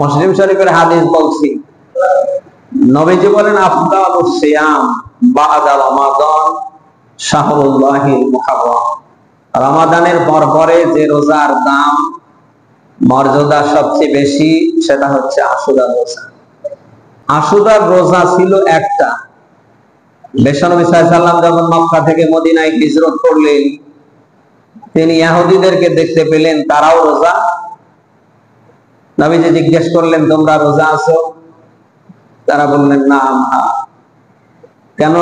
মুসলিম শরীফের হাদিস বলছি, নবীজি বলেন আফদালুস সিয়াম বা'দা রমাদান শাহরুল্লাহিল মুহাররম। রমাদানের পরে যে রোজার দাম মর্যাদা সবচেয়ে বেশি সেটা হচ্ছে আশুরার রোজা। আশুরার রোজা ছিল একটা। বিশ্বনবী সাল্লাল্লাহু আলাইহি ওয়াসাল্লাম যখন মক্কা থেকে মদিনায় হিজরত করলেন, তিনি ইহুদিদেরকে দেখতে পেলেন তারাও রোজা। নবীজি জিজ্ঞেস করলেন, তোমরা রোজা আছো? তারা বললেন না। কেন?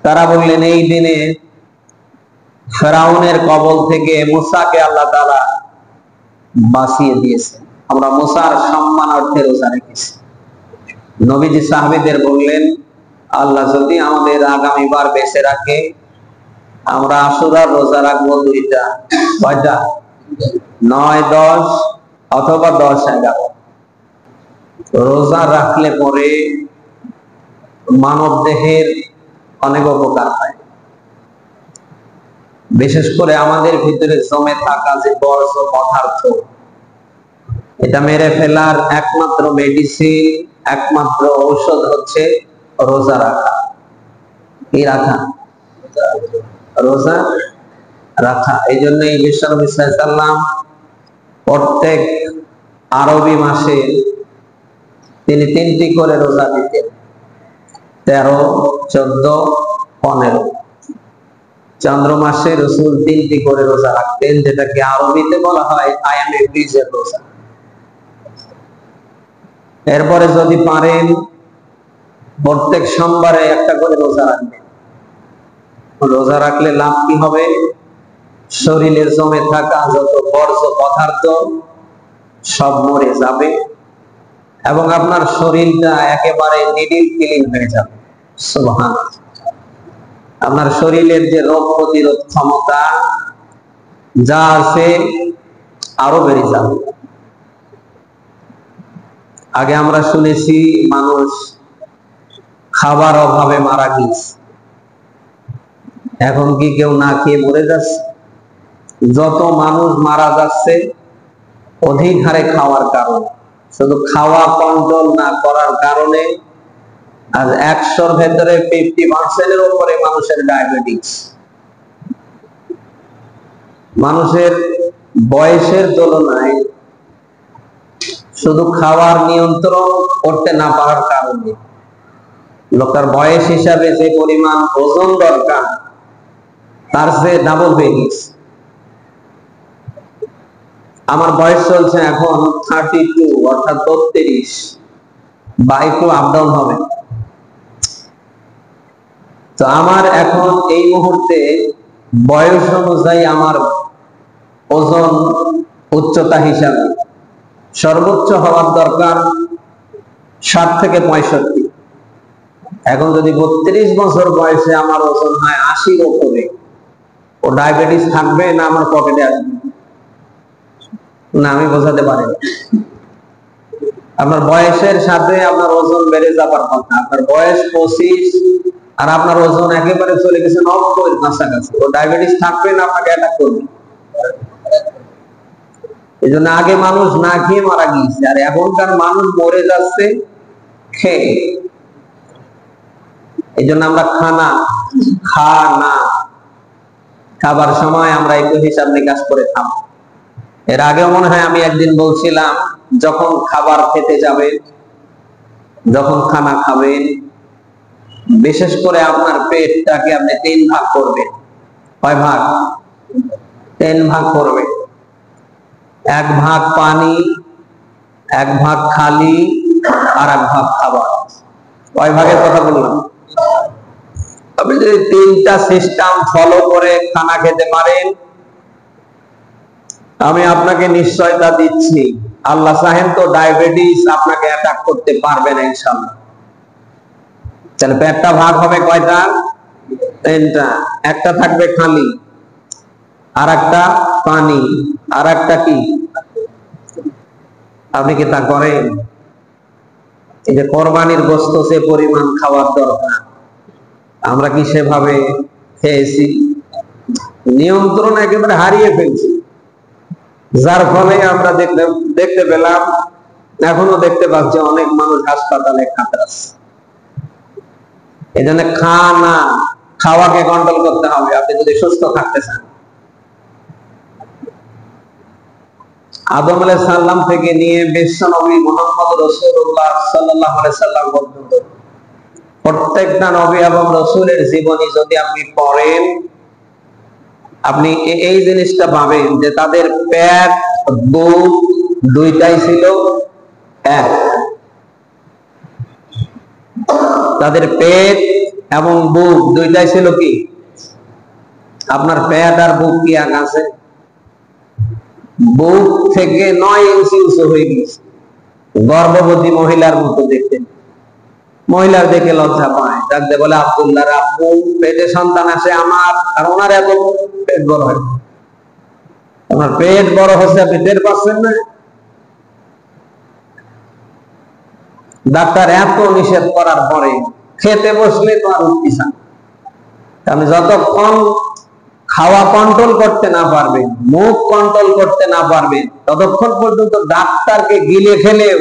তারা বললেন, এই দিনে ফেরাউনের কবল থেকে মুসাকে আল্লাহ তাআলা বাঁচিয়ে দিয়েছে, আমরা মুসার সম্মানার্থে রোজা রেখেছি। নবীজি সাহাবীদের বললেন, আল্লাহ যদি আমাদের আগামীবার বেঁচে রাখে, আমরা আশুরার রোজা রাখবো দুইটা। কয়টা? 9, 10 অথবা 10, 11। রোজা রাখলে পরে মানব দেহের অনেক উপকার হয়। বিশেষ করে আমাদের ভিতরে জমে থাকা যে বর্জ্য পদার্থ, এটা মেরে ফেলার একমাত্র মেডিসিন, একমাত্র ঔষধ হচ্ছে রোজা রাখা। কি রাখা? রোজা রাখা। এই জন্য বিশ্বনবী সাল্লাল্লাহু আলাইহি ওয়াসাল্লাম প্রত্যেক আরবি মাসে তিনি 3টি করে রোজা দিতেন। 13, 14, 15। চন্দ্র মাসে রাসূল 3টি করে রোজা রাখতেন, যেটাকে আরবিতে বলা হয় আয়ামে বীজের রোজা। এরপরে যদি পারেন প্রত্যেক সোমবারে একটা করে রোজা রাখবেন। রোজা রাখলে লাভ কি হবে? শরীরে জমে থাকা যত বর্জ্য পদার্থ সব মরে যাবে এবং আপনার শরীরটা একেবারে নিডিল ক্লিন হয়ে যাবে। সুবহানাল্লাহ। আপনার শরীরের যে রোগ প্রতিরোধ ক্ষমতা যা আছে আরো বেড়ে যাবে। আগে আমরা শুনেছি মানুষ খাবার অভাবে মারা গেছে, এখন কি কেউ না খেয়ে মরে যাচ্ছে? যত মানুষ মারা যাচ্ছে অধিক হারে খাওয়ার কারণে। শুধু খাওয়া কন্ট্রোল না করার কারণে আজ 100-র ভেতরে 50%-এর উপরে মানুষের ডায়াবেটিস। মানুষের বয়সের তুলনায় শুধু খাওয়ার নিয়ন্ত্রণ করতে না পারার কারণে লোকের বয়স হিসাবে যে পরিমাণ ওজন দরকার তার চেয়ে ডাবল হয়ে গেছে। আমার বয়স চলছে এখন 32, অর্থাৎ 32, বা একটু আপ ডাউন হবে। তো আমার এখন এই মুহূর্তে বয়স অনুযায়ী আমার ওজন উচ্চতা হিসাবে সর্বোচ্চ হওয়ার দরকার 60 থেকে 65। এখন যদি 32 বছর বয়সে আমার ওজন হয় 80-র উপরে, ও ডায়াবেটিস থাকবে না আমার পকেটে আসবে? না, আমি বোঝাতে পারি না। আপনার বয়সের সাথে আপনার ওজন বেড়ে যাবার কথা। আপনার বয়স 25 আর আপনার ওজন একেবারে চলে গেছে 90-এর কাছাকাছি, ও ডায়াবেটিস থাকবে না আপনাকে অ্যাটাক করবে? এই জন্য আগে মানুষ না খেয়ে মারা গিয়েছে, আর এখনকার মানুষ মরে যাচ্ছে খেয়ে। এই জন্য আমরা খাবার সময় আমরা একটু হিসাব নিকাশ করে খাবো। এর আগেও মনে হয় আমি একদিন বলছিলাম, যখন খাবার খেতে যাবেন, যখন খানা খাবেন, বিশেষ করে আপনার পেটটাকে আপনি 3 ভাগ করবেন। কয় ভাগ? 3 ভাগ করবেন। 1 ভাগ পানি, 1 ভাগ খালি, আর 1 ভাগ খাবার। কয় ভাগের কথা বললাম? আপনি যদি 3টা সিস্টেম ফলো করে খানা খেতে পারেন, আমি আপনাকে নিশ্চয়তা দিচ্ছি, আল্লাহ চাহেন তো ডায়াবেটিস আপনাকে অ্যাটাক করতে পারবে না ইনশাআল্লাহ। তাহলে পেটটা ভাগ হবে কয়টা? 3টা। একটা থাকবে খালি, আর একটা পানি, আর একটা কি? আপনি কি তা করেন? এই যে কোরবানির গোশত যে পরিমাণ খাওয়ার দরকার, আমরা কি সেভাবে খেয়েছি? নিয়ন্ত্রণ একেবারে হারিয়ে ফেলছি, যার ফলে আমরা দেখতে পেলাম এখনো দেখতে পাচ্ছি অনেক মানুষ হাসপাতালে কাতরাচ্ছে। এই জন্য খাওয়াকে কন্ট্রোল করতে হবে আপনি যদি সুস্থ থাকতে চান। আদম আলাইহিস সালাম থেকে নিয়ে বিশ্ব নবী মুহাম্মদ রাসূলুল্লাহ সাল্লাল্লাহু আলাইহি সাল্লাম পর্যন্ত প্রত্যেকটা নবী এবং রাসূলের জীবনী যদি আপনি পড়েন, আপনি এই জিনিসটা পাবেন যে তাদের পেট বুক দুইটাই ছিল এক। তাদের পেট এবং বুক দুইটাই ছিল কি? আপনার পেট আর বুক কি এক আছে? বুক থেকে 9 ইঞ্চি উঁচু হয়ে গেছে, গর্ভবতী মহিলার মতো দেখতে। মহিলার দেখে লজ্জা পায়, ডাকতে বলে আব্দুল্লাহর আব্বু, পেটে সন্তান আসে আমার, আর ওনার এত পেট বড় হয়। আপনার পেট বড় হচ্ছে, আপনি টের পাচ্ছেন না? ডাক্তার এত নিষেধ করার পরে খেতে বসলে তো আর উঠতে চান। আপনি যতক্ষণ খাওয়া কন্ট্রোল করতে না পারবেন, মুখ কন্ট্রোল করতে না পারবেন, ততক্ষণ পর্যন্ত ডাক্তারকে গিলে খেলেও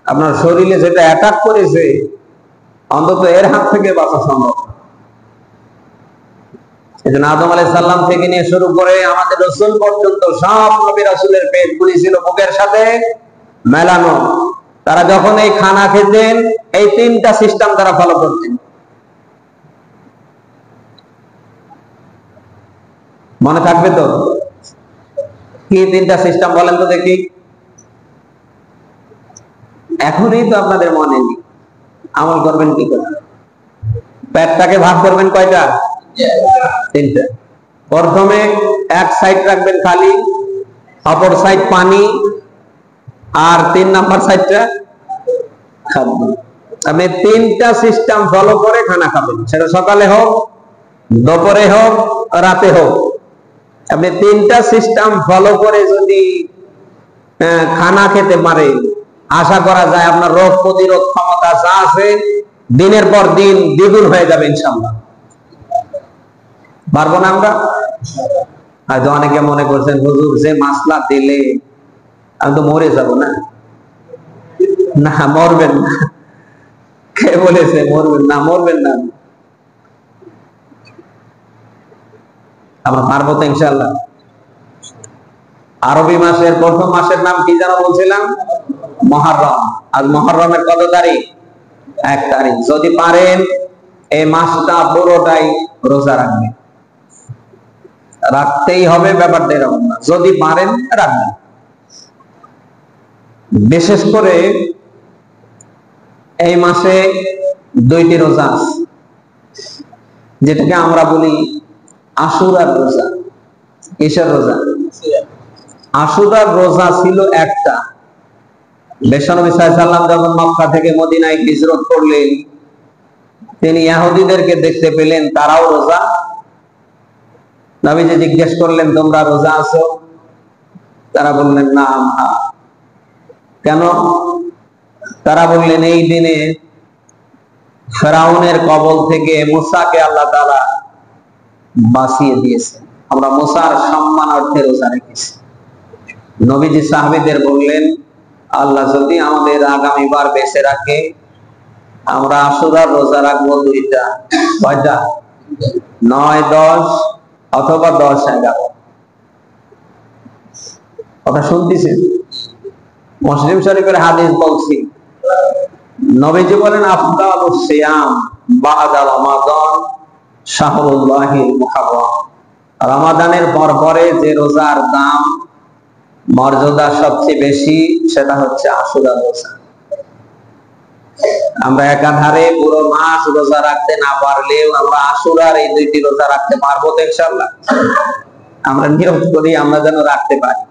আপনার শরীরে যেটা অ্যাটাক করেছে অন্তত এর হাত থেকে বাঁচা সম্ভব। এই জন্য আদম আলাইহিস সালাম থেকে নিয়ে শুরু করে আমাদের রাসূল পর্যন্ত সব নবী রাসূলের পেটগুলি ছিল বুকের সাথে মেলানো। তারা যখন এই খানা খেতেন, এই 3টা সিস্টেম তারা ফলো করতেন। মনে থাকবে তো? কি 3টা সিস্টেম বলেন তো দেখি? এখনই তো আপনাদের মনে নেই, আমল করবেন কি করে? পেটটাকে ভাগ করবেন কয়টা? 3টা। প্রথমে এক সাইড রাখবেন খালি, অপর সাইড পানি, আর 3 নাম্বার সাইডটা খাদ্য। আপনি 3টা সিস্টেম ফলো করে খানা খাবেন, সেটা সকালে হোক, দুপুরে হোক, রাতে হোক। আপনি 3টা সিস্টেম ফলো করে যদি খানা খেতে পারেন, আশা করা যায় আপনার রোগ প্রতিরোধ ক্ষমতা যা আছে দিনের পর দিন দ্বিগুণ হয়ে যাবে ইনশাআল্লাহ। পারবো না আমরা? হয়তো অনেকে মনে করছেন হুজুর যে মাসলা দিলে আমি তো মরে যাব। না না, মরবেন না। কে বলেছে মরবেন না? মরবেন না, আমরা পারবো তো ইনশাআল্লাহ। আরবি মাসের প্রথম মাসের নাম কি যেন বলছিলাম? মুহররম। আজ মুহররমের কত তারিখ? 1 তারিখ। যদি পারেন এই মাসটা পুরোটাই রোজা রাখবেন। রাখতেই হবে, ব্যাপারটা এরকম না, যদি পারেন রাখবেন। বিশেষ করে এই মাসে 2টি রোজা আছে, যেটাকে আমরা বলি আশুরার রোজা। কিসের রোজা? আশুরার রোজা ছিল একটা। বিশ্বনবী সাল্লাল্লাহু আলাইহি সাল্লাম যখন মক্কা থেকে মদিনায় হিজরত করলেন, তিনি ইহুদিদেরকে দেখতে পেলেন তারাও রোজা। নবীজি জিজ্ঞেস করলেন, তোমরা রোজা আছো? তারা বললেন না। কেন? তারা বললেন এই দিনে ফেরাউনের কবল থেকে মুসাকে আল্লাহ তাআলা বাঁচিয়ে দিয়েছে, আমরা মুসার সম্মানার্থে রোজা রেখেছি। নবীজি সাহাবীদের বললেন, আল্লাহ যদি আমাদের আগামীবার বেঁচে রাখে, আমরা আশুরার রোজা রাখবো 2টা। কয়টা? 9, 10 অথবা 10, 11। কথা শুনতেছেন? মুসলিম শরীফের হাদিস বলছি, নবীজি বলেন আফদালুস সিয়াম বাদা রমাদান শাহরুল্লাহিল মুহাররম। রমাদানের পরে যে রোজার দাম, মর্যাদা সবচেয়ে বেশি, সেটা হচ্ছে আশুরা রোজা। আমরা একাধারে পুরো মাস রোজা রাখতে না পারলেও আমরা আশুরার এই 2টি রোজা রাখতে পারবো তো ইনশাআল্লাহ। আমরা নিয়ত করি আমরা যেন রাখতে পারি।